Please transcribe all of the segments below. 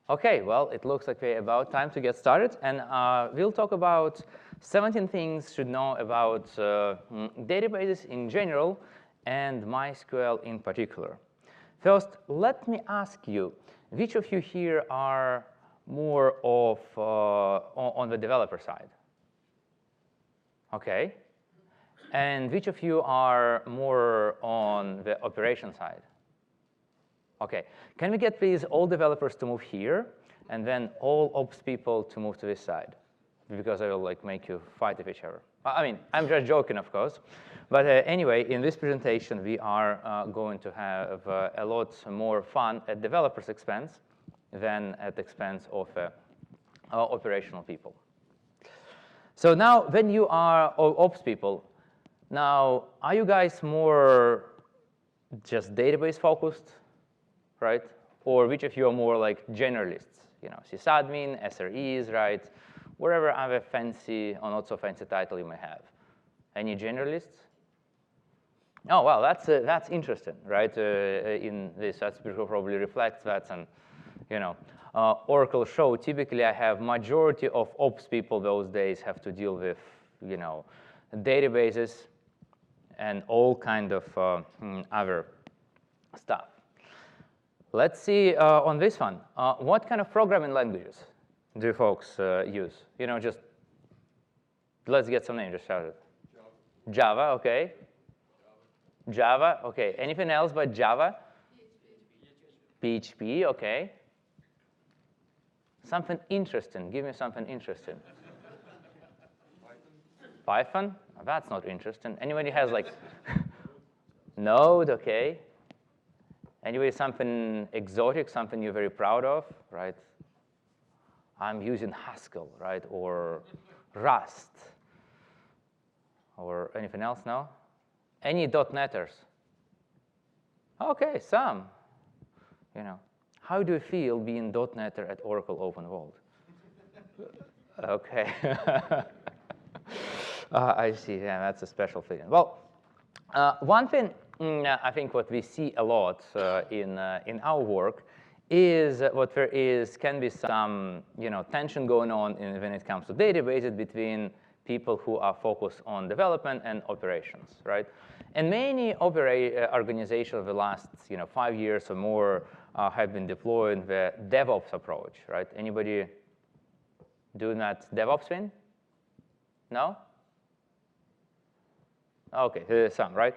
Okay, well, it looks like we're about time to get started, and we'll talk about 17 things you should know about databases in general and MySQL in particular. First, let me ask you, which of you here are more of on the developer side? Okay. And which of you are more on the operation side? Okay, can we get please all developers to move here, and then all ops people to move to this side? Because I will like make you fight with each other. I mean, I'm just joking, of course. But anyway, in this presentation, we are going to have a lot more fun at developers' expense than at the expense of operational people. So now, when you are ops people, now, are you guys more just database focused? Right? Or which of you are more like generalists? You know, sysadmin, SREs, right? Whatever other fancy or not so fancy title you may have. Any generalists? Oh, well, that's interesting, right? In this, that probably reflects that, and you know, Oracle show. Typically, I have majority of ops people those days have to deal with, you know, databases and all kind of other stuff. Let's see on this one. What kind of programming languages do folks use? You know, just let's get some names. Just shout it. Java, okay. Java, okay. Anything else but Java? PHP, okay. Something interesting. Give me something interesting. Python? That's not interesting. Anybody has like Node, okay. Anyway, something exotic, something you're very proud of, right? I'm using Haskell, right? Or Rust. Or anything else, no? Any .NETers? Okay, some. You know, how do you feel being .NETer at Oracle Open World? Okay. I see, yeah, that's a special feeling. Well, one thing I think what we see a lot in our work is what there can be some tension going on when it comes to databases between people who are focused on development and operations, right? And many organizations over the last 5 years or more have been deploying the DevOps approach, right? Anybody doing that DevOps thing? No? Okay, there's some, right?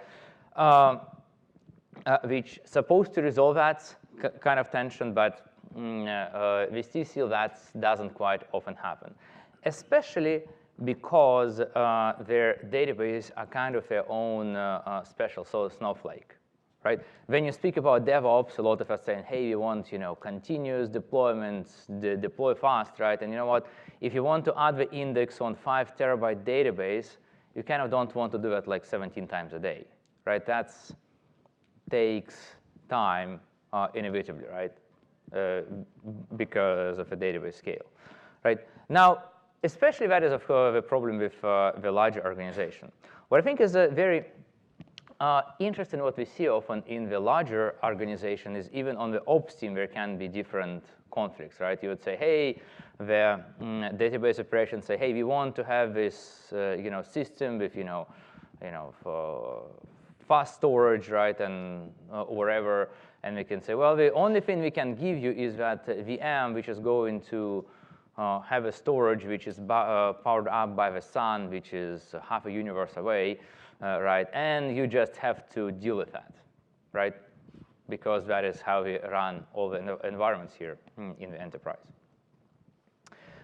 Which supposed to resolve that kind of tension, but we still see that doesn't quite often happen, especially because their databases are kind of their own special snowflake, right? When you speak about DevOps, a lot of us saying, hey, we want continuous deployments, deploy fast, right? And you know what? If you want to add the index on 5 terabyte database, you kind of don't want to do it like 17 times a day, right? That takes time inevitably, right? Because of a database scale, right? Now, especially that is, of course, a problem with the larger organization. What I think is very interesting what we see often in the larger organization is even on the ops team there can be different conflicts, right? You would say, hey, the database operations say, hey, we want to have this system with fast storage, right, and wherever, and we can say, well, the only thing we can give you is that VM, which is going to have a storage which is powered up by the sun, which is half a universe away, right? And you just have to deal with that, right? Because that is how we run all the environments here in the enterprise.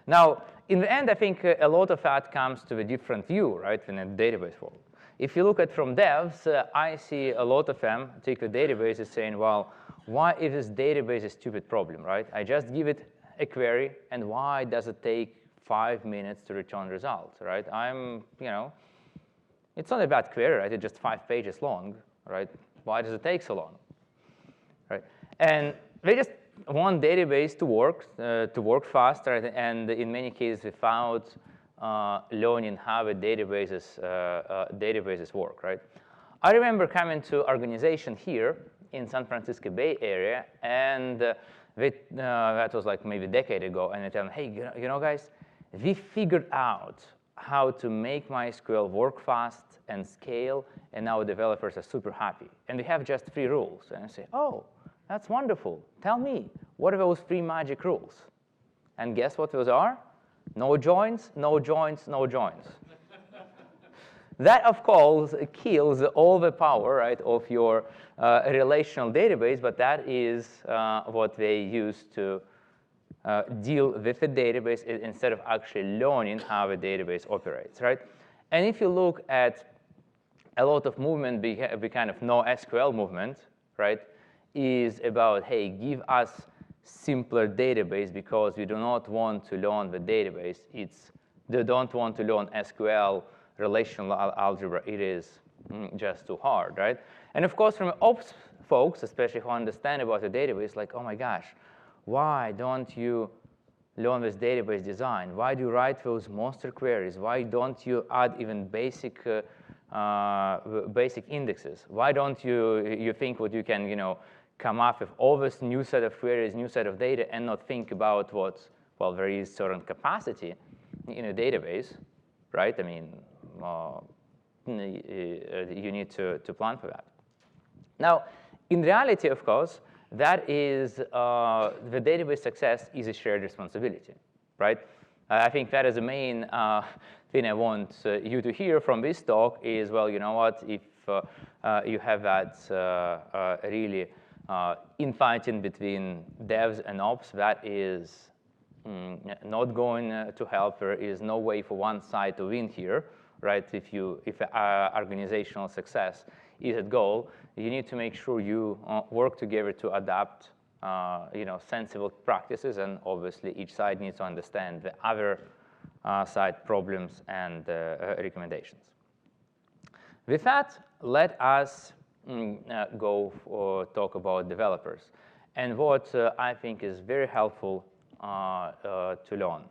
Now, in the end, I think a lot of that comes to a different view, right, in a database world. If you look at from devs, I see a lot of them take the databases saying, well, why is this database a stupid problem, right? I just give it a query, and why does it take 5 minutes to return results, right? It's not a bad query, right? It's just 5 pages long, right? Why does it take so long, right? And they just want database to work fast, right? And in many cases, without learning how the databases work, right? I remember coming to organization here in San Francisco Bay Area, and that was like maybe a decade ago, and they tell me, hey, you know, guys, we figured out how to make MySQL work fast and scale, and our developers are super happy. And we have just 3 rules. And I say, oh, that's wonderful. Tell me, what are those 3 magic rules? And guess what those are? No joins, no joins, no joins. That, of course, kills all the power, right, of your relational database, but that is what they use to deal with the database instead of actually learning how the database operates, right? And if you look at a lot of movement, the kind of no SQL movement, right, is about, hey, give us simpler database because we do not want to learn the database. They don't want to learn SQL, relational algebra. It is just too hard, right? And of course, from ops folks, especially who understand about the database, like, oh my gosh, why don't you learn this database design? Why do you write those monster queries? Why don't you add even basic indexes? Why don't you think what you can, you know, come up with all this new set of queries, new set of data, and not think about what, well, there is certain capacity in a database, right? I mean, you need to plan for that. Now, in reality, of course, that is the database success is a shared responsibility, right? I think that is the main thing I want you to hear from this talk is, well, you know what, if you have that really infighting between devs and ops, that is not going to help. There is no way for one side to win here, right? If organizational success is at goal, you need to make sure you work together to adapt, you know, sensible practices, and obviously each side needs to understand the other side problems and recommendations. With that, let us go talk about developers and what I think is very helpful to learn.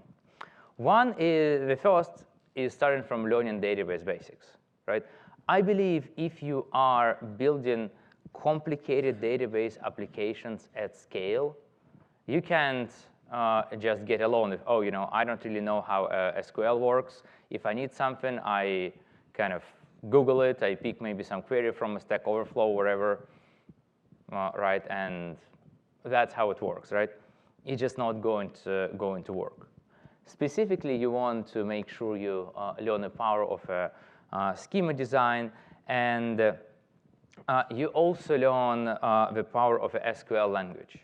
One is, the first is starting from learning database basics, right? I believe if you are building complicated database applications at scale, you can't just get along with, oh, you know, I don't really know how SQL works. If I need something, I kind of Google it. I pick maybe some query from a Stack Overflow, wherever, right? And that's how it works, right? It's just not going to work. Specifically, you want to make sure you learn the power of schema design, and you also learn the power of a SQL language,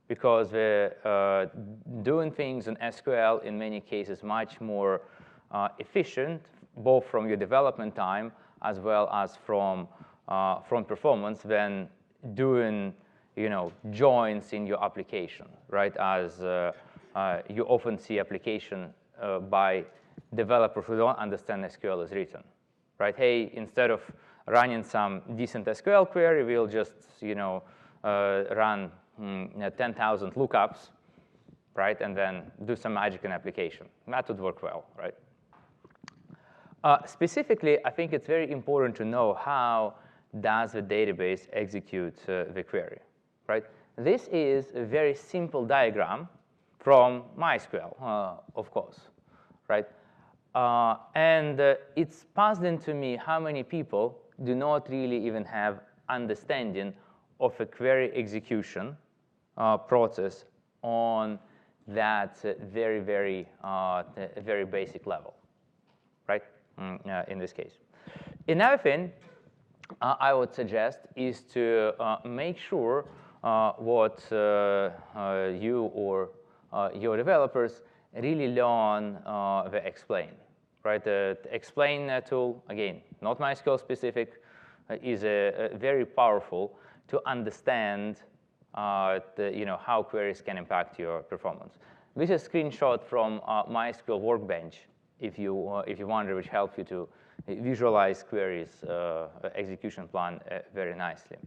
because doing things in SQL in many cases much more efficient, both from your development time as well as from performance, than doing, you know, joins in your application, right? As you often see application by developers who don't understand SQL is written, right? Hey, instead of running some decent SQL query, we'll just, you know, run 10,000 lookups, right? And then do some magic in application. That would work well, right? Specifically, I think it's very important to know how does the database execute the query, right? This is a very simple diagram from MySQL, of course, right? And it's puzzling to me how many people do not really even have understanding of a query execution process on that very, very basic level, right? In this case. Another thing I would suggest is to make sure what you or your developers really learn the explain, right? The explain tool, again, not MySQL specific, is very powerful to understand how queries can impact your performance. This is a screenshot from MySQL Workbench, if you wonder, which helps you to visualize queries execution plan very nicely.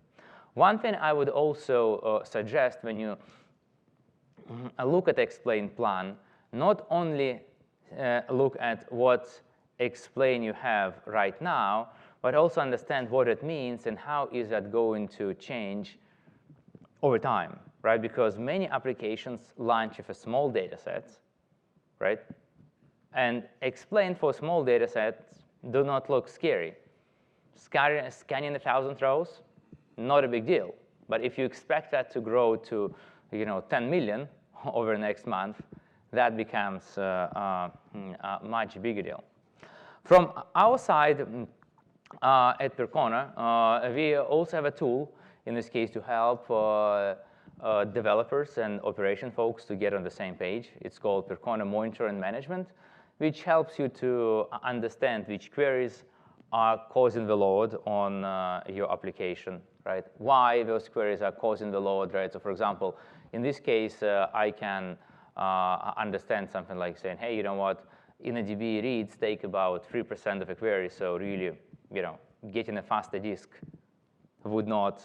One thing I would also suggest when you look at explain plan, not only look at what explain you have right now, but also understand what it means and how is that going to change over time, right? Because many applications launch with a small data sets, right? And explained for small data sets do not look scary. Scanning 1,000 rows, not a big deal. But if you expect that to grow to 10 million over the next month, that becomes a much bigger deal. From our side at Percona, we also have a tool, in this case, to help developers and operation folks to get on the same page. It's called Percona Monitor and Management, which helps you to understand which queries are causing the load on your application, right? Why those queries are causing the load, right? So for example, in this case, I can understand something like saying, hey, you know what? InnoDB reads take about 3% of a query, so really, getting a faster disk would not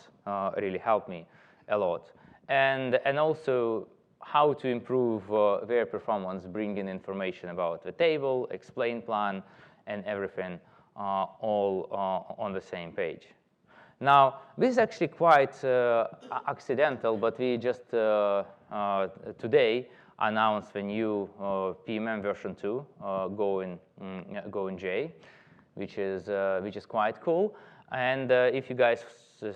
really help me a lot. And also how to improve their performance, bringing information about the table, explain plan, and everything all on the same page. Now, this is actually quite accidental, but we just today announced the new PMM version 2, GoInJ, which is quite cool. And if you guys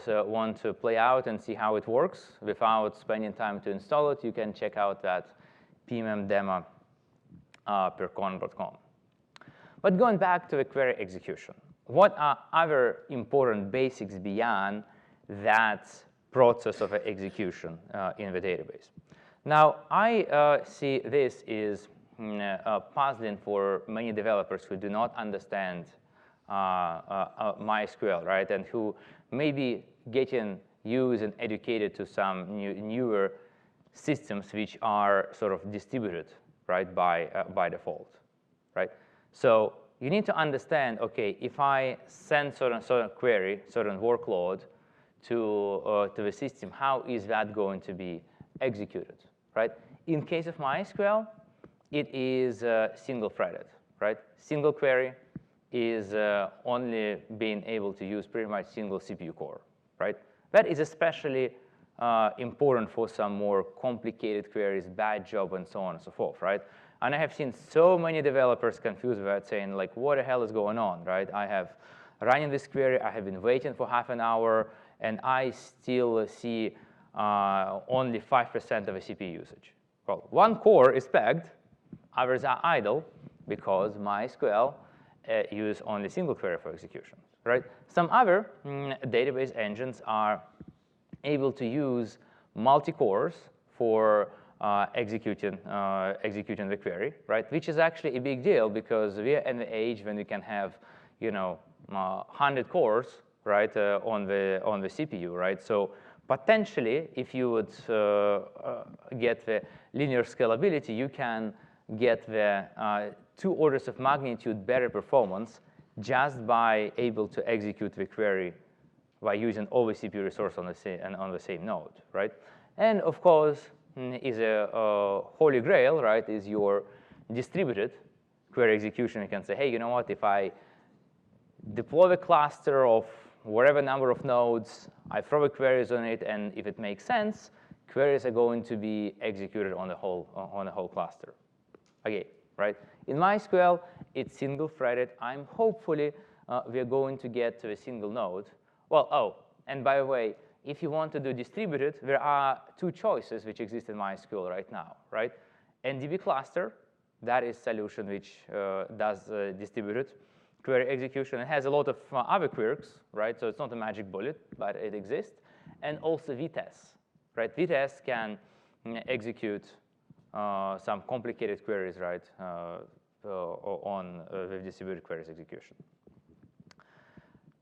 want to play out and see how it works without spending time to install it, you can check out that PMM demo percona.com. But going back to the query execution, what are other important basics beyond that process of execution in the database? Now, I see this is puzzling for many developers who do not understand MySQL, right? And who may be getting used and educated to some newer systems which are sort of distributed, right, by default, right? So you need to understand, OK, if I send certain query, certain workload to the system, how is that going to be executed, right? In case of MySQL, it is single-threaded, right? Single query is only being able to use pretty much single CPU core, right? That is especially important for some more complicated queries, batch job, and so on and so forth, right? And I have seen so many developers confused with that, saying, like, what the hell is going on, right? I have running this query, I have been waiting for half an hour, and I still see only 5% of a CPU usage. Well, one core is pegged, others are idle, because MySQL use only single query for execution, right? Some other database engines are able to use multi-cores for executing the query, right? Which is actually a big deal, because we are in the age when we can have 100 cores, right, on the CPU, right? So potentially, if you would get the linear scalability, you can get the 2 orders of magnitude better performance just by able to execute the query by using all the CPU resource on the same node, right? And of course, is a holy grail, right? Is your distributed query execution. You can say, hey, you know what? If I deploy the cluster of whatever number of nodes, I throw the queries on it, and if it makes sense, queries are going to be executed on the whole cluster. Okay, right? In MySQL, it's single-threaded. I'm hopefully we're going to get to a single node. Well, oh, and by the way, if you want to do distributed, there are 2 choices which exist in MySQL right now, right? NDB cluster, that is solution which does distributed query execution. It has a lot of other quirks, right? So it's not a magic bullet, but it exists. And also VTES, right? VTES can execute some complicated queries, right, on with distributed queries execution.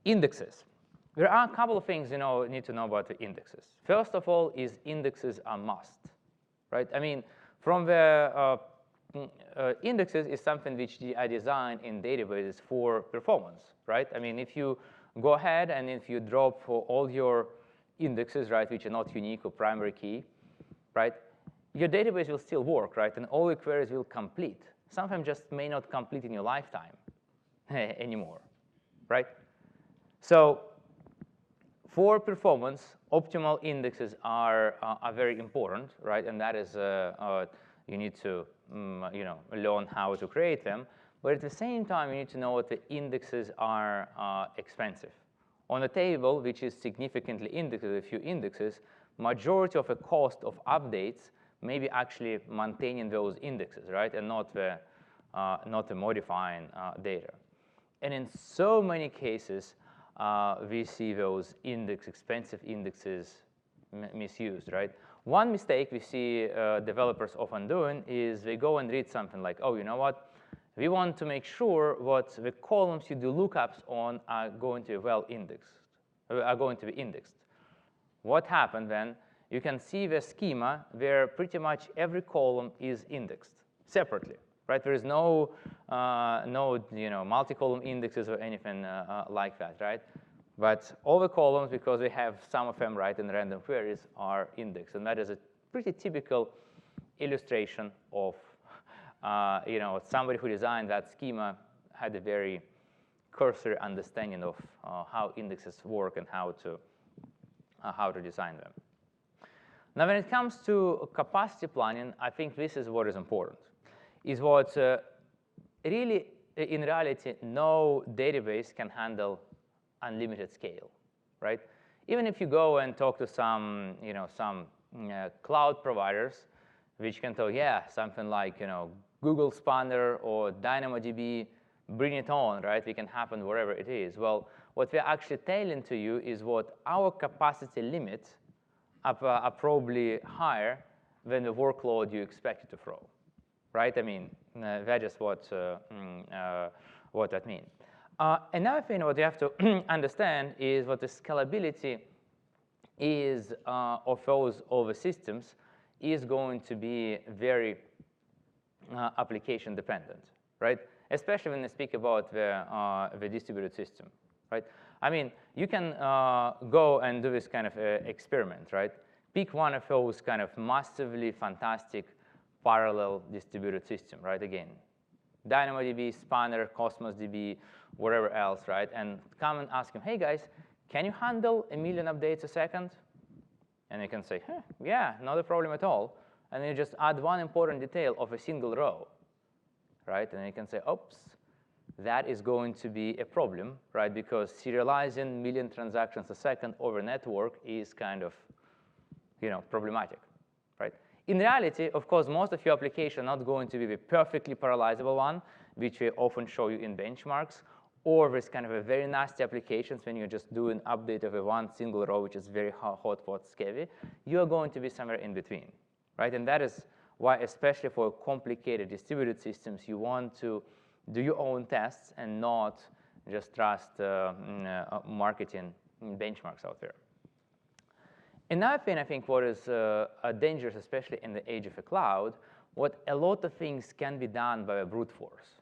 Indexes. There are a couple of things you need to know about the indexes. First of all, is indexes are must, right? I mean, from the indexes is something which I design in databases for performance, right? I mean, if you go ahead and if you drop all your indexes, right, which are not unique or primary key, right, your database will still work, right? And all your queries will complete. Sometimes just may not complete in your lifetime anymore, right? So For performance, optimal indexes are very important, right? And that is, you need to learn how to create them. But at the same time, you need to know what the indexes are expensive. On a table, which is significantly indexed with a few indexes, majority of the cost of updates may be actually maintaining those indexes, right? And not the modifying data. And in so many cases, we see those expensive indexes misused, right? One mistake we see developers often doing is they go and read something like, oh, you know what? We want to make sure what the columns you do lookups on are going to be well indexed, are going to be indexed. What happened then? You can see the schema where pretty much every column is indexed separately, right? There is no multi-column indexes or anything like that, right? But all the columns, because we have some of them right in random queries, are indexed, and that is a pretty typical illustration of somebody who designed that schema had a very cursory understanding of how indexes work and how to design them. Now, when it comes to capacity planning, I think this is what is important. Is what really, in reality, no database can handle unlimited scale, right? Even if you go and talk to some cloud providers, which can tell, yeah, something like Google Spanner or DynamoDB, bring it on, right? It can happen wherever it is. Well, what we're actually telling to you is what our capacity limits are probably higher than the workload you expect to throw, right? I mean, that's just what that means. Another thing what you have to understand is what the scalability is of the systems is going to be very application dependent, right? Especially when we speak about the distributed system, right? I mean, you can go and do this kind of experiment, right? Pick one of those kind of massively fantastic parallel distributed system, right? Again, DynamoDB, Spanner, Cosmos DB, whatever else, right? And come and ask him, hey guys, can you handle 1 million updates a second? And you can say, yeah, not a problem at all. And then you just add one important detail of a single row, right? And you can say, oops, that is going to be a problem, right? Because serializing 1 million transactions a second over network is kind of problematic, right? In reality, of course, most of your applications are not going to be the perfectly parallelizable one, which we often show you in benchmarks, or this kind of a very nasty applications when you're just doing update of a one single row, which is very hotspot heavy. You are going to be somewhere in between, right? And that is why, especially for complicated distributed systems, you want to do your own tests and not just trust marketing benchmarks out there. Another thing I think what is dangerous, especially in the age of a cloud, what a lot of things can be done by a brute force.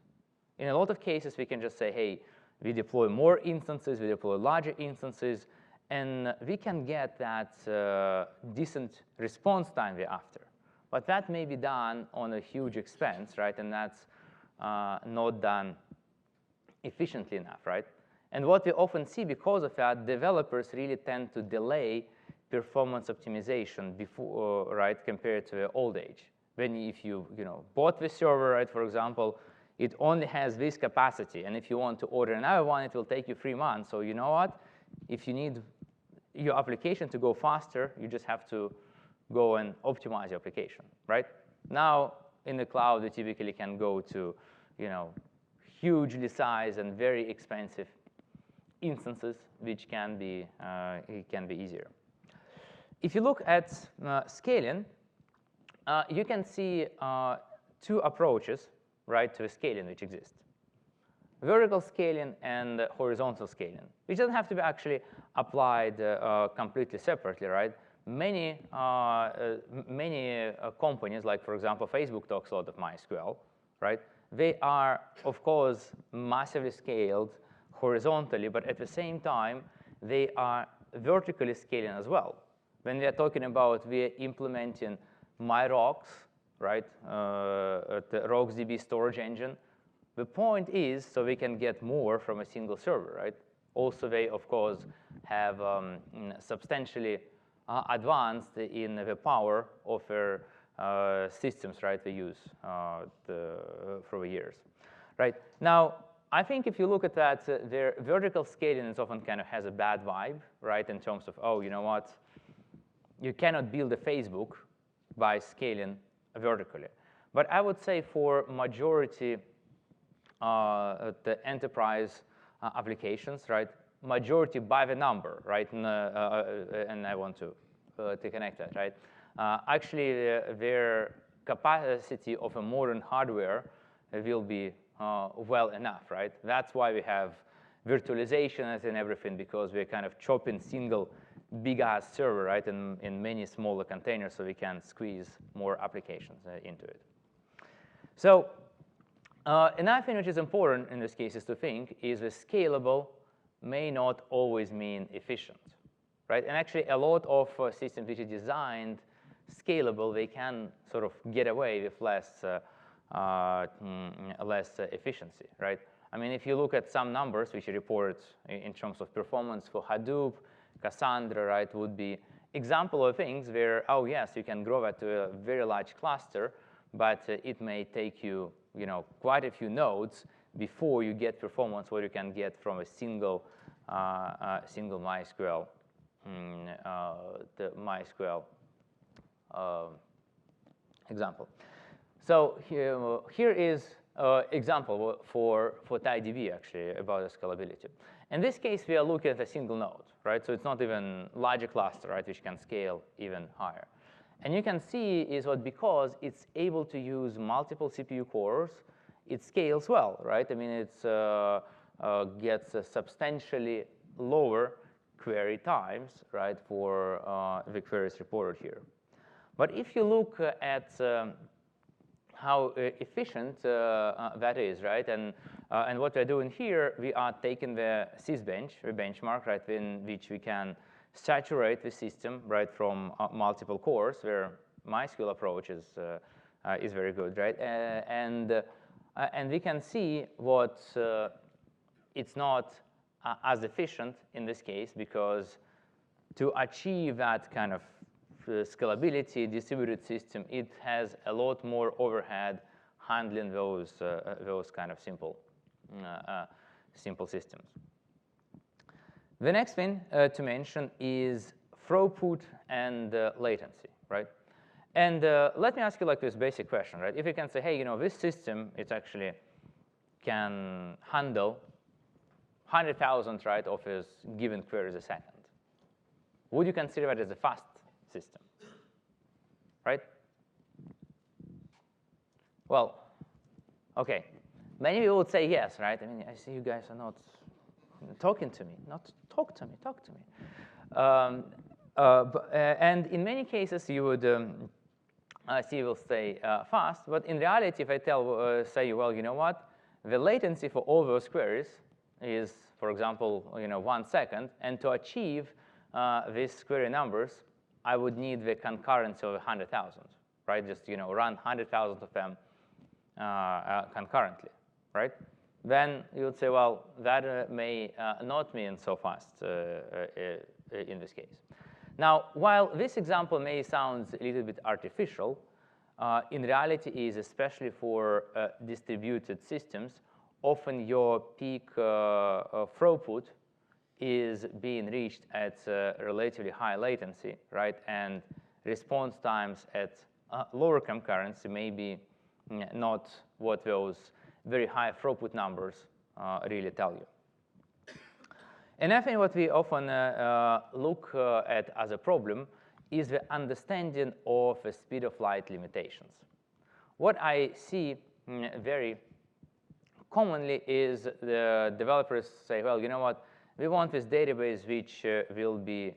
In a lot of cases, we can just say, hey, we deploy more instances, we deploy larger instances, and we can get that decent response time we're after. But that may be done on a huge expense, right? And that's not done efficiently enough, right? And what we often see because of that, developers really tend to delay performance optimization before, right, compared to the old age. When if you bought the server, right, for example, it only has this capacity, and if you want to order another one, it will take you 3 months. So you know what? If you need your application to go faster, you just have to go and optimize your application, right? Now, in the cloud, you typically can go to hugely sized and very expensive instances, which can be easier. If you look at scaling, you can see 2 approaches, right, to scaling which exist. Vertical scaling and horizontal scaling, which doesn't have to be actually applied completely separately, right? Many companies, like for example, Facebook talks a lot of MySQL, right? They are, of course, massively scaled horizontally, but at the same time, they are vertically scaling as well. When we are talking about we are implementing MyRocks, right, the RocksDB storage engine, the point is so we can get more from a single server, right? Also, they, of course, have substantially advanced in the power of their systems, right, they use for the years. Right? Now, I think if you look at that, their vertical scaling is often kind of has a bad vibe, right, in terms of, oh, you know what? You cannot build a Facebook by scaling vertically. But I would say for majority the enterprise applications, right, majority by the number, right, and I want to connect that, right? Actually, their capacity of a modern hardware will be well enough, right? That's why we have virtualization and everything, because we're kind of chopping single big-ass server, right, in many smaller containers, so we can squeeze more applications into it. So another thing which is important in this case is to think is that scalable may not always mean efficient, right? And actually, a lot of systems which are designed scalable, they can sort of get away with less efficiency, right? I mean, if you look at some numbers which are reported in terms of performance for Hadoop, Cassandra, right, would be example of things where, oh, yes, you can grow that to a very large cluster, but it may take you, quite a few nodes before you get performance what you can get from a single MySQL, the MySQL example. So here is example for TiDB, actually, about the scalability. In this case, we are looking at a single node, right? So it's not even larger cluster, right, which can scale even higher. And you can see is what because it's able to use multiple CPU cores, it scales well, right? I mean, it gets a substantially lower query times, right, for the queries reported here. But if you look at how efficient that is, right? And what we're doing here, we are taking the sysbench, the benchmark, right, in which we can saturate the system, right, from multiple cores, where MySQL approach is very good, right? And we can see what it's not as efficient in this case, because to achieve that kind of scalability, distributed system, it has a lot more overhead handling those kind of simple systems. The next thing to mention is throughput and latency, right? And let me ask you like this basic question, right? If you can say, hey, this system, it actually can handle 100,000, right, of its given queries a second, would you consider that as a fast system, right? Well, OK. Many people would say yes, right? I mean, I see you guys are not talking to me. Not talk to me, talk to me. And in many cases, you would see will stay fast. But in reality, if I say, well, you know what? The latency for all those queries is, for example, 1 second. And to achieve these query numbers, I would need the concurrency of 100,000, right? Just run 100,000 of them concurrently, right? Then you would say, well, that may not mean so fast in this case. Now, while this example may sound a little bit artificial, in reality is especially for distributed systems, often your peak throughput is being reached at relatively high latency, right? And response times at lower concurrency may be not what those very high throughput numbers really tell you. And I think what we often look at as a problem is the understanding of the speed of light limitations. What I see very commonly is the developers say, well, you know what? We want this database which will be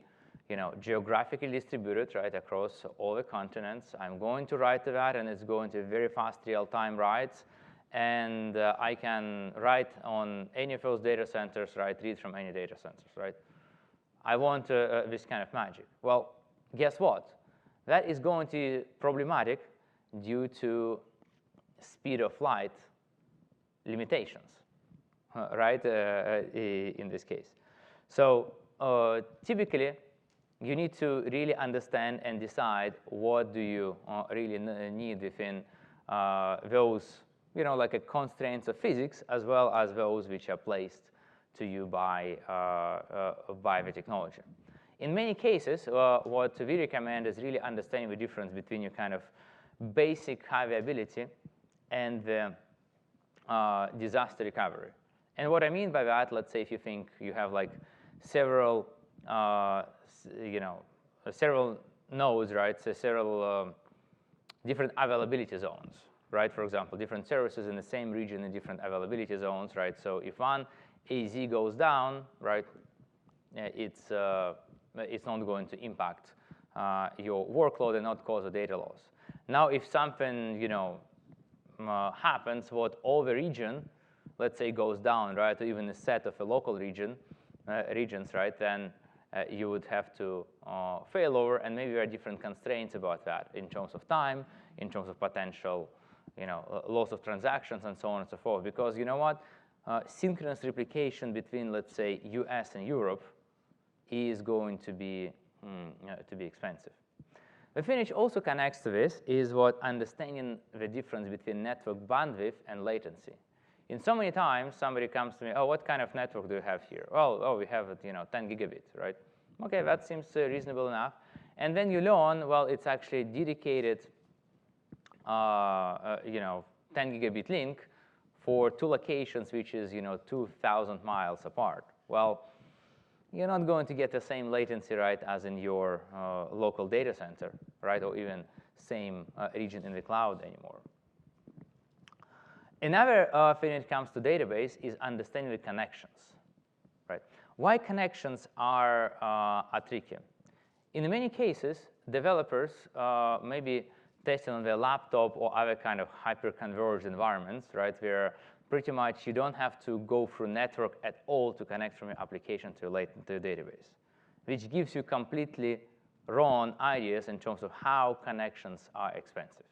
geographically distributed, right, across all the continents. I'm going to write to that, and it's going to very fast real-time writes. And I can write on any of those data centers, right, read from any data centers, right? I want this kind of magic. Well, guess what? That is going to be problematic due to speed of light limitations, right, in this case. So typically, you need to really understand and decide what do you really need within those, like a constraints of physics, as well as those which are placed to you by the technology. In many cases, what we recommend is really understanding the difference between your kind of basic high availability and the disaster recovery. And what I mean by that, let's say if you think you have like several, several nodes, right? So several different availability zones, right? For example, different services in the same region in different availability zones, right? So if one AZ goes down, right, it's not going to impact your workload and not cause a data loss. Now, if something, happens, what all the region, let's say, goes down, right, or even a set of a local regions, right, then you would have to fail over, and maybe there are different constraints about that in terms of time, in terms of potential, loss of transactions, and so on and so forth. Because you know what? Synchronous replication between, let's say, US and Europe is going to be expensive. The thing which also connects to this is what understanding the difference between network bandwidth and latency. In so many times, somebody comes to me, oh, what kind of network do you have here? Oh, we have 10 gigabit, right? OK, that seems reasonable enough. And then you learn, well, it's actually dedicated 10 gigabit link for two locations, which is 2,000 miles apart. Well, you're not going to get the same latency, right, as in your local data center, right, or even same region in the cloud anymore. Another thing when it comes to database is understanding the connections, right? Why connections are tricky? In many cases, developers maybe testing on their laptop or other kind of hyper-converged environments, right, where pretty much you don't have to go through network at all to connect from your application to your database, which gives you completely wrong ideas in terms of how connections are expensive,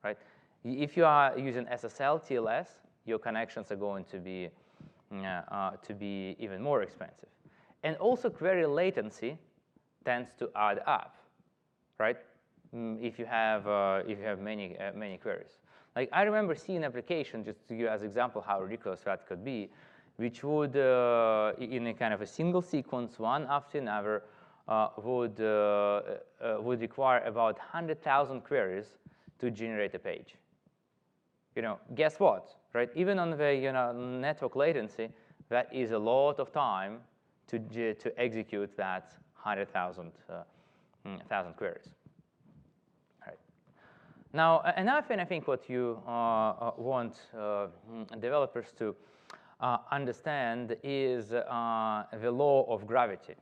right? If you are using SSL, TLS, your connections are going to be even more expensive. And also query latency tends to add up, right? If you have many queries. Like I remember seeing an application, just to give you as an example how ridiculous that could be, which would, in a kind of a single sequence, one after another, would require about 100,000 queries to generate a page. Guess what, right? Even on the network latency, that is a lot of time to execute that 100,000 queries. Now, another thing I think what you want developers to understand is the law of gravity,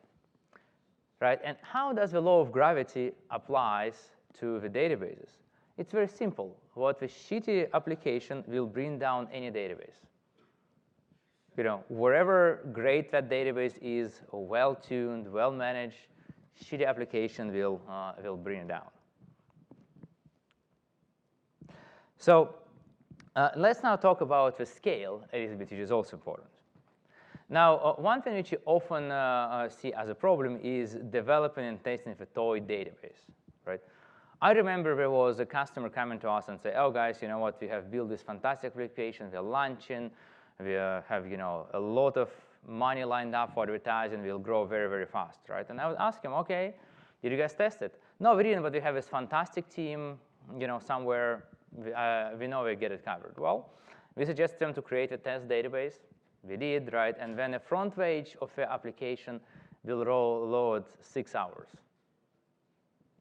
right? And how does the law of gravity applies to the databases? It's very simple. What the shitty application will bring down any database. Wherever great that database is, well-tuned, well-managed, shitty application will bring it down. So let's now talk about the scale a little bit, which is also important. Now, one thing which you often see as a problem is developing and testing the toy database, right? I remember there was a customer coming to us and say, oh, guys, you know what? We have built this fantastic application. We're launching. We have a lot of money lined up for advertising. We'll grow very, very fast, right? And I would ask him, OK, did you guys test it? No, we didn't, but we have this fantastic team somewhere. We know we get it covered. Well, we suggested them to create a test database. We did, right? And then the front page of the application will load 6 hours.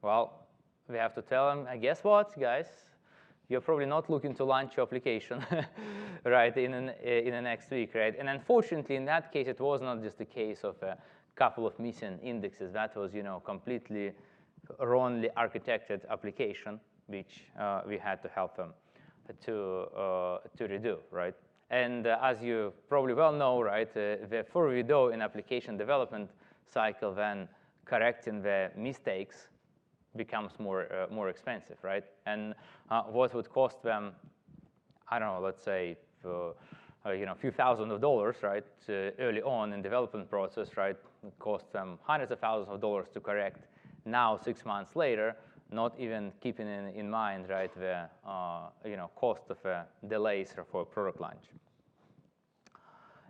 Well, we have to tell them, guess what, guys? You're probably not looking to launch your application, right, in the next week, right? And unfortunately, in that case, it was not just a case of a couple of missing indexes. That was, completely wrongly architected application, which we had to help them to redo, right? And as you probably well know, right, the further we go in application development cycle, then correcting the mistakes becomes more expensive, right? And what would cost them, I don't know, let's say few thousand of dollars, right, early on in development process, right, it cost them hundreds of thousands of dollars to correct. Now, 6 months later, not even keeping in mind, right, the cost of delays for product launch.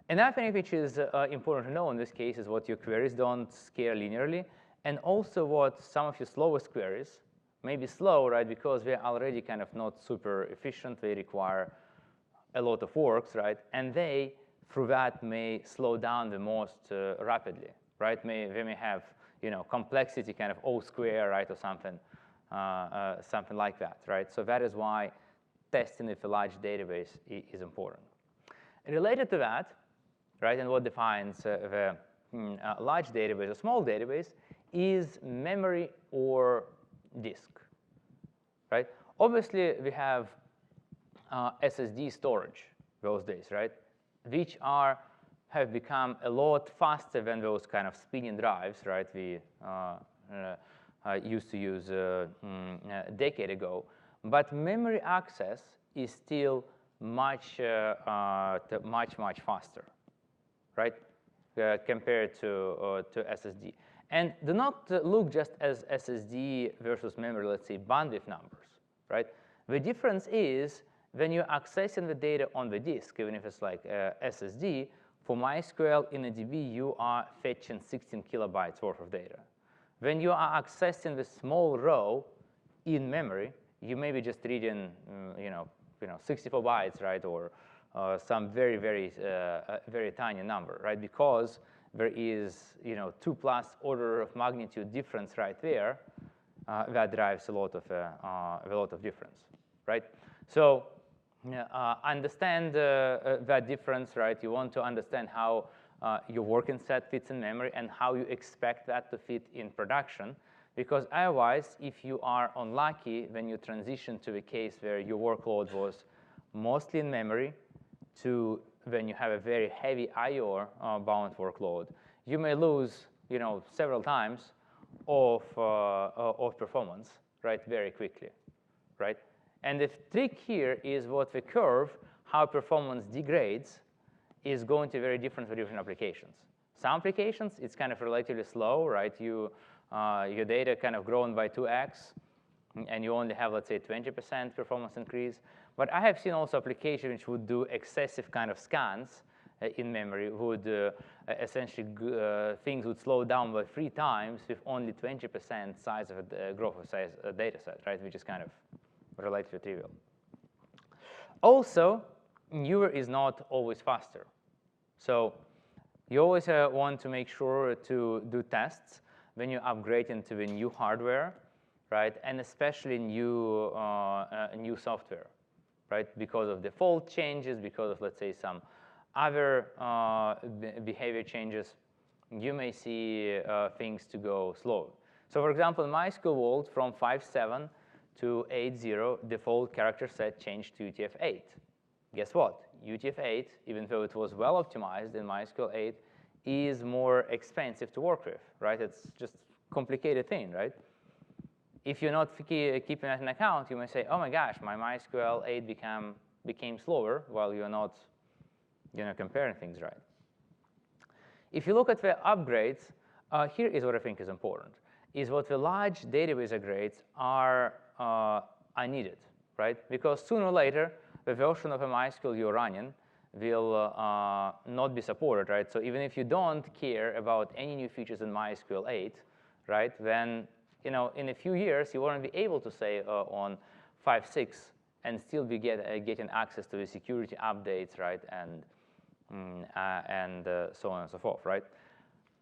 Another thing which is important to know in this case is what your queries don't scale linearly, and also what some of your slowest queries may be slow, right, because they're already kind of not super efficient. They require a lot of works, right, and they, through that, may slow down the most rapidly, right? They may have, complexity kind of O square, right, or something, something like that, right? So that is why testing with a large database is important. Related to that, right, and what defines the large database or small database is memory or disk, right? Obviously, we have SSD storage those days, right, which have become a lot faster than those kind of spinning drives, right, we used to use a decade ago. But memory access is still much faster, right, compared to SSD. And do not look just as SSD versus memory, let's say, bandwidth numbers, right? The difference is when you're accessing the data on the disk, even if it's like SSD, for MySQL in a DB, you are fetching 16 kilobytes worth of data. When you are accessing the small row in memory, you may be just reading, 64 bytes, right, or some very, very, very tiny number, right? Because there is, 2+ order of magnitude difference right there. That drives a lot of difference, right? So understand that difference, right? You want to understand how your working set fits in memory and how you expect that to fit in production. Because otherwise, if you are unlucky when you transition to a case where your workload was mostly in memory to when you have a very heavy I/O bound workload, you may lose, several times of performance, right, very quickly, right? And the trick here is what the curve, how performance degrades, is going to be very different for different applications. Some applications, it's kind of relatively slow, right? Your data kind of grown by 2x, and you only have, let's say, 20% performance increase. But I have seen also applications which would do excessive kind of scans in memory, would essentially things would slow down by 3 times with only 20% size of a growth of size data set, right? Which is kind of relatively trivial. Also, newer is not always faster. So you always want to make sure to do tests when you upgrade into the new hardware, right? And especially new software, right? Because of default changes, because of, let's say, some other behavior changes, you may see things to go slow. So for example, in MySQL world, from 5.7 to 8.0, default character set changed to UTF-8. Guess what? UTF-8, even though it was well optimized in MySQL 8, is more expensive to work with, right? It's just a complicated thing, right? If you're not keeping that in account, you may say, oh my gosh, my MySQL 8 became slower, while you're not comparing things right. If you look at the upgrades, here is what I think is important, is what the large database upgrades are needed, right? Because sooner or later, the version of a MySQL you're running will not be supported, right? So even if you don't care about any new features in MySQL 8, right, then in a few years, you won't be able to say on 5.6 and still be getting access to the security updates, right, and so on and so forth, right?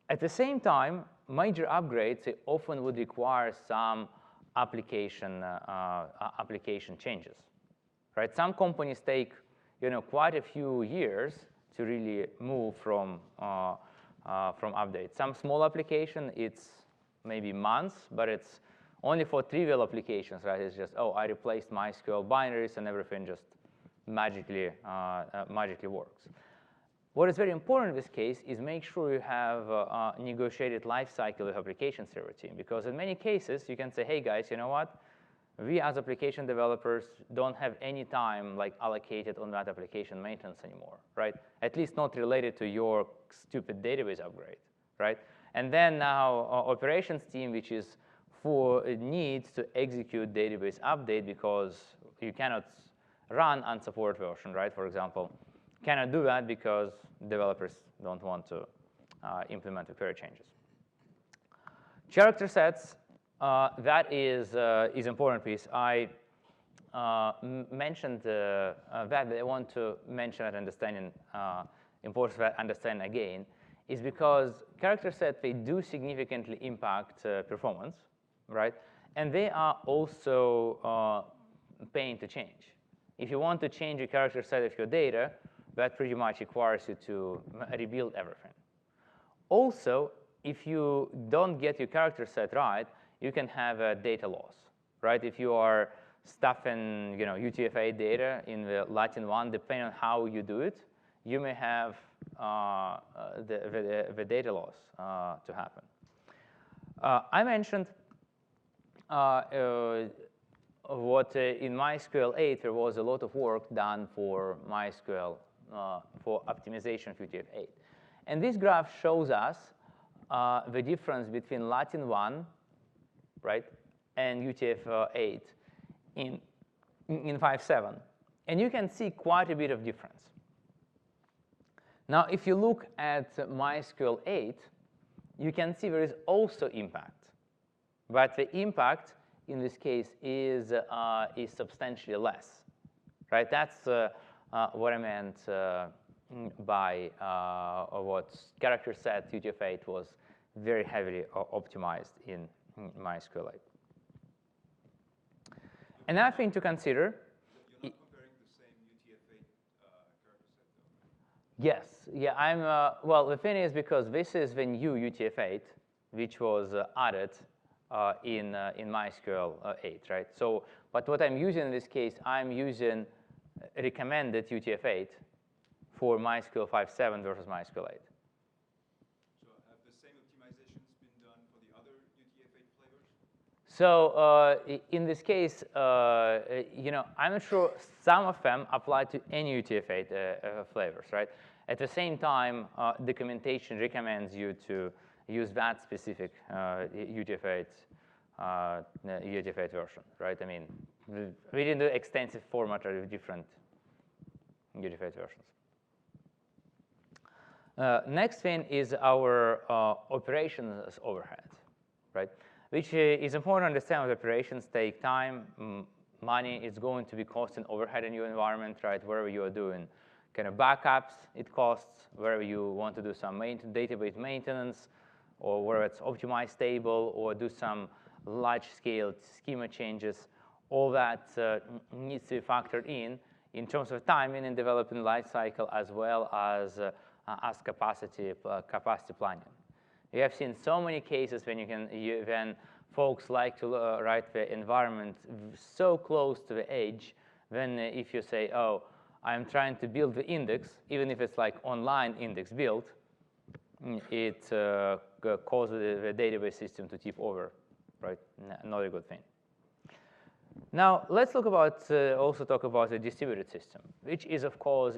At the same time, major upgrades often would require some application changes, right? Some companies take quite a few years to really move from updates. Some small application, it's maybe months, but it's only for trivial applications, right? It's just, oh, I replaced MySQL binaries and everything just magically works. What is very important in this case is make sure you have a negotiated lifecycle with application server team, because in many cases, you can say, hey, guys, you know what? we as application developers don't have any time like allocated on that application maintenance anymore, right? At least not related to your stupid database upgrade, right? And then now operations team, which is needs to execute database update because you cannot run unsupported version, right? For example, cannot do that because developers don't want to implement the query changes. Character sets, that is important piece. I mentioned that, but I want to mention that understanding, importance of that understanding again, is because character sets, they do significantly impact performance, right? And they are also pain to change. If you want to change a character set of your data, that pretty much requires you to rebuild everything. Also, if you don't get your character set right, you can have a data loss, right? If you are stuffing, UTF-8 data in the Latin 1, depending on how you do it, you may have the data loss to happen. I mentioned what in MySQL 8, there was a lot of work done for MySQL for optimization of UTF-8. And this graph shows us the difference between Latin 1, right, and UTF-8 in 5.7. And you can see quite a bit of difference. Now, if you look at MySQL 8, you can see there is also impact. But the impact, in this case, is substantially less, right? That's what I meant by what character set UTF-8 was very heavily optimized in MySQL 8. Another thing to consider. You're not comparing the same UTF-8 character set, though, right? Yes, yeah. Well, the thing is because this is the new UTF-8, which was added in MySQL 8, right? So, but what I'm using in this case, I'm using recommended UTF-8 for MySQL 5.7 versus MySQL 8. So have the same optimizations been done for the other UTF-8 flavors? So in this case, I'm not sure some of them apply to any UTF-8 flavors, right? At the same time, documentation recommends you to use that specific UTF-8 version, right? I mean, we didn't do extensive format of different UTF-8 versions. Next thing is our operations overhead, right? Which is important to understand that operations take time, money. It's going to be cost and overhead in your environment, right? Wherever you are doing kind of backups, it costs. Wherever you want to do some database maintenance, or where it's optimized table, or do some large-scale schema changes, all that needs to be factored in terms of timing and development lifecycle, as well as capacity planning. We have seen so many cases when folks like to write the environment so close to the edge, then if you say, oh, I'm trying to build the index, even if it's like online index build, it causes the database system to tip over, right? Not a good thing. Now, let's also talk about the distributed system, which is, of course,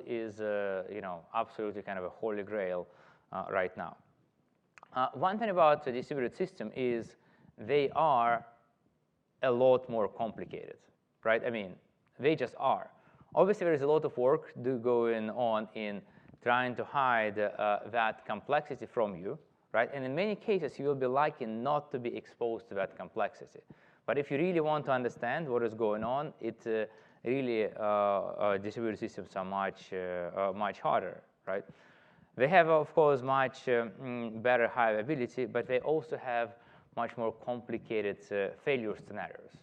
absolutely kind of a holy grail right now. One thing about the distributed system is they are a lot more complicated, right? I mean, they just are. Obviously, there is a lot of work going on in trying to hide that complexity from you, right? And in many cases, you will be lucky not to be exposed to that complexity. But if you really want to understand what is going on, really distributed systems are much harder, right? They have, of course, much better high availability, but they also have much more complicated failure scenarios,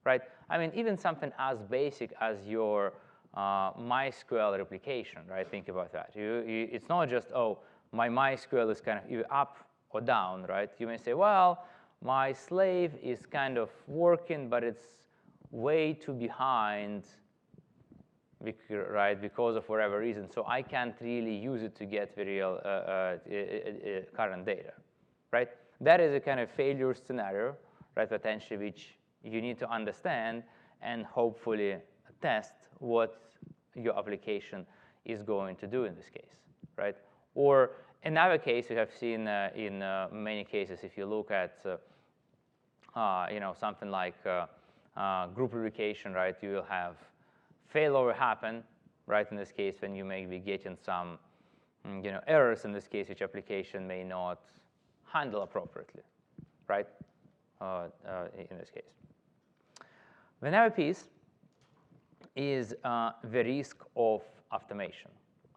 right? I mean, even something as basic as your MySQL replication, right? Think about that. It's not just, oh, my MySQL is kind of either up or down, right? You may say, well, my slave is kind of working, but it's way too behind, right, because of whatever reason. So I can't really use it to get the real current data, right? That is a kind of failure scenario, right, potentially, which you need to understand and hopefully test what your application is going to do in this case, right? Or another case you have seen in many cases, if you look at something like group replication, right? You will have failover happen, right? In this case, when you may be getting some errors in this case, which application may not handle appropriately, right? In this case. Another piece is the risk of automation.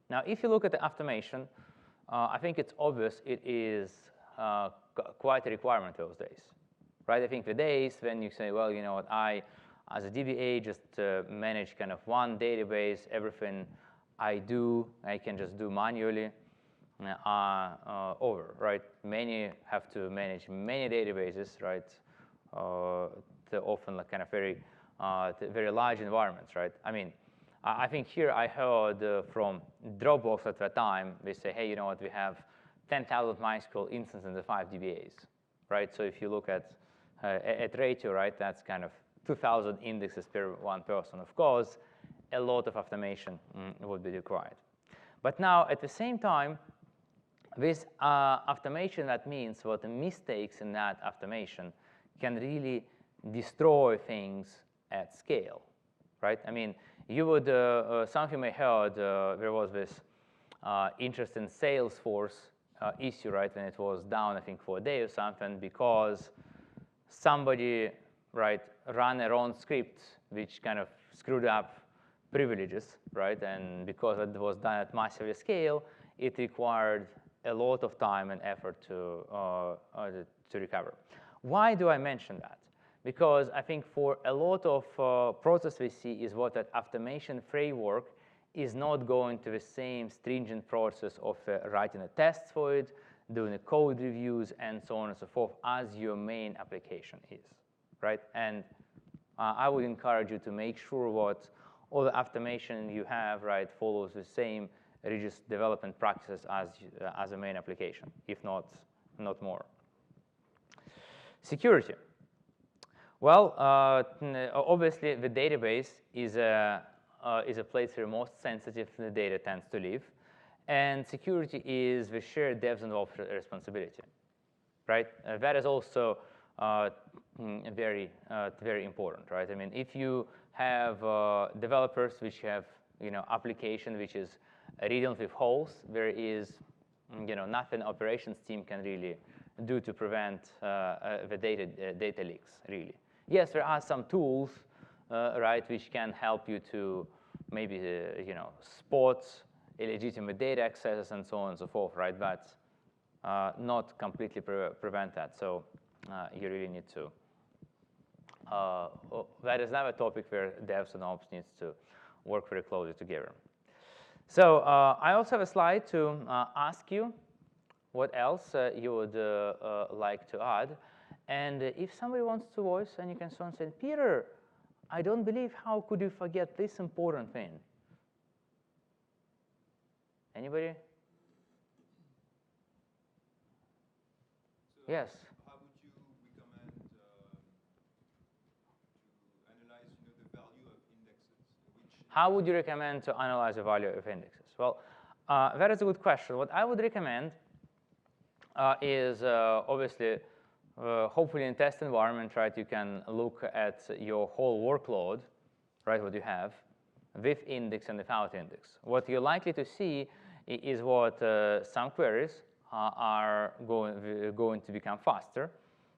Now, if you look at the automation, I think it's obvious it is quite a requirement those days, right? I think the days when you say, well, you know what, I, as a DBA, just manage kind of one database, everything I can just do manually, over, right? Many have to manage many databases, right? They're often like kind of very large environments, right? I mean, I think here I heard from Dropbox at that time, they say, hey, you know what, we have 10,000 MySQL instances in the 5 DBAs, right? So if you look at ratio, right, that's kind of 2,000 indexes per one person. Of course, a lot of automation would be required. But now, at the same time, with automation, that means what the mistakes in that automation can really destroy things at scale, right? I mean, you would, some of you may heard there was this interesting Salesforce issue, right? And it was down, I think, for a day or something because somebody, right, ran a wrong script which kind of screwed up privileges, right? And because it was done at massive scale, it required a lot of time and effort to recover. Why do I mention that? Because I think for a lot of process we see is what that automation framework is not going to the same stringent process of writing the tests for it, doing the code reviews, and so on and so forth as your main application is, right? And I would encourage you to make sure what all the automation you have, right, follows the same rigorous development practices as a main application, if not more. Security. Well, obviously, the database is a place where most sensitive data tends to live. And security is the shared devs and ops responsibility, right? That is also very important, right? I mean, if you have developers which have application which is riddled with holes, there is nothing operations team can really do to prevent the data leaks, really. Yes, there are some tools, right, which can help you to maybe spot illegitimate data accesses and so on and so forth, right? But not completely prevent that. So you really need to. That is another topic where devs and ops needs to work very closely together. So I also have a slide to ask you what else you would like to add. And if somebody wants to voice, and you can so and say, Peter, I don't believe how could you forget this important thing? Anybody? So yes. How would you recommend to analyze the value of indexes? How would you recommend to analyze the value of indexes? Well, that is a good question. What I would recommend is obviously, hopefully in test environment, right, you can look at your whole workload, right, what you have, with index and without index. What you're likely to see is what some queries are going to become faster,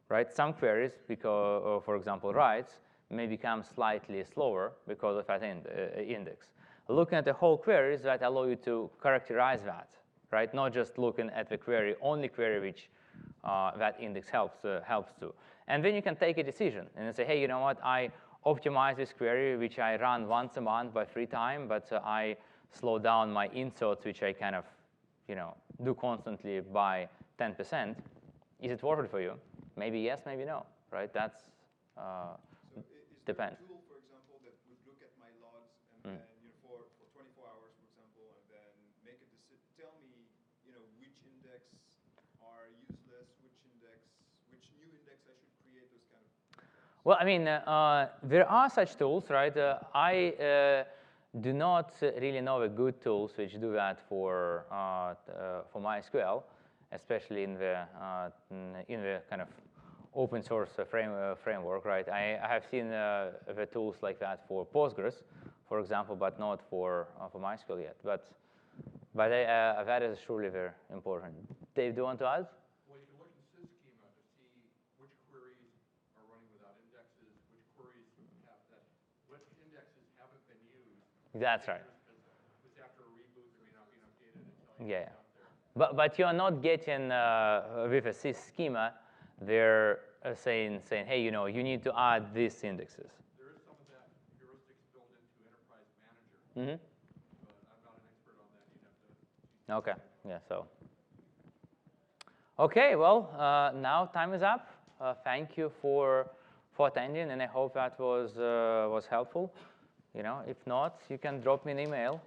right? Some queries, because, for example, writes, may become slightly slower because of that index. Looking at the whole queries that allow you to characterize that, right? Not just looking at the query, only query which that index helps to. And then you can take a decision and say, hey, you know what? I optimize this query, which I run once a month by 3 times, but I slow down my inserts, which I kind of do constantly by 10%. Is it worth it for you? Maybe yes, maybe no, right? That's depends. Is there a tool, for example, that would look at my logs and then, for 24 hours, for example, and then make a decision, tell me, which index are useless, which new index I should create, those kind of things? Well, I mean, there are such tools, right? I do not really know the good tools which do that for MySQL, especially in the kind of open source framework, right? I have seen the tools like that for Postgres, for example, but not for MySQL yet. But that is surely very important. Dave, do you want to add? Well, you can look in sysschema to see which queries are running without indexes, which queries have that, which indexes haven't been used. That's right. Because after a reboot, they may not be updated until you Yeah. get there. But you're not getting with a sys schema, they're saying, hey, you need to add these indexes. There is some of that heuristics built into Enterprise Manager. Mm-hmm. But I'm not an expert on that. You'd have to. OK. Yeah. So. OK. Well, now time is up. Thank you for attending, and I hope that was helpful. If not, you can drop me an email.